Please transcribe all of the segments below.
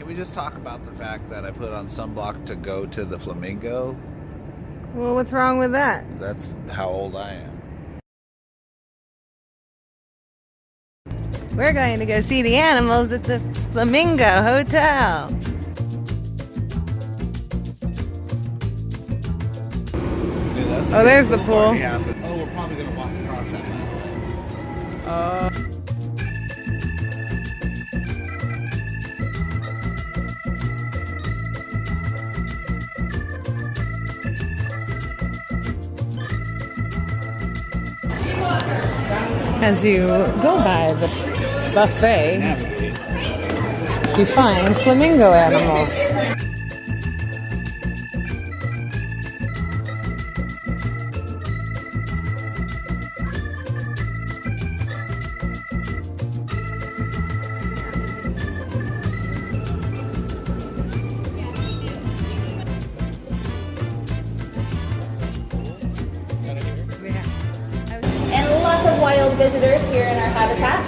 Can we just talk about the fact that I put on sunblock to go to the Flamingo? Well, what's wrong with that? That's how old I am. We're going to go see the animals at the Flamingo Hotel. Dude, that's Oh, there's the pool. Oh, we're probably going to walk across that mountain. As you go by the buffet, you find flamingo animals. And lots of wild visitors here in our habitat.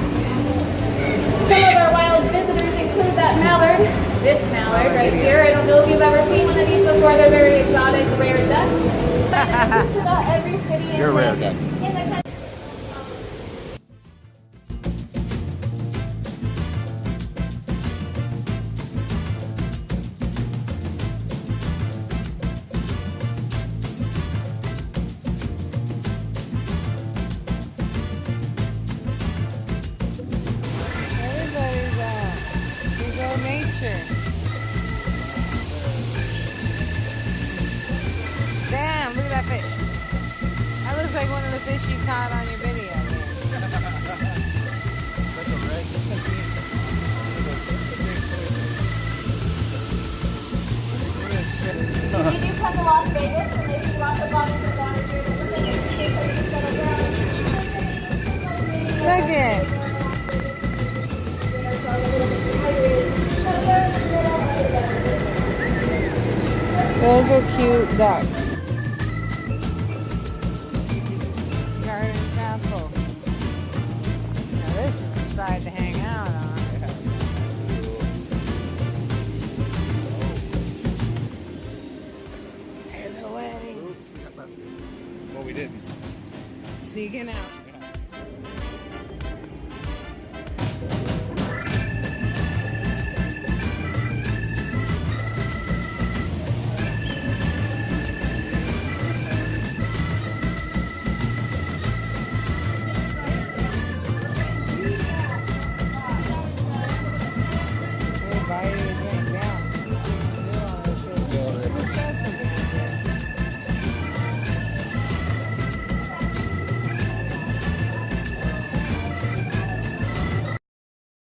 Some of our wild visitors include that mallard, this mallard right here. I don't know if you've ever seen one of these before. They're very exotic, rare ducks. Just about every city You're a rare duck. in the country. Everybody's out. We go nature. Damn, look at that fish. That looks like one of the fish you caught on your video. We do come to Las Vegas and they see lots of bodies of water here. Look it. Those are cute ducks. Garden chapel. Now this is the side to hang out on. There's a wedding. Well, we didn't. Sneaking out.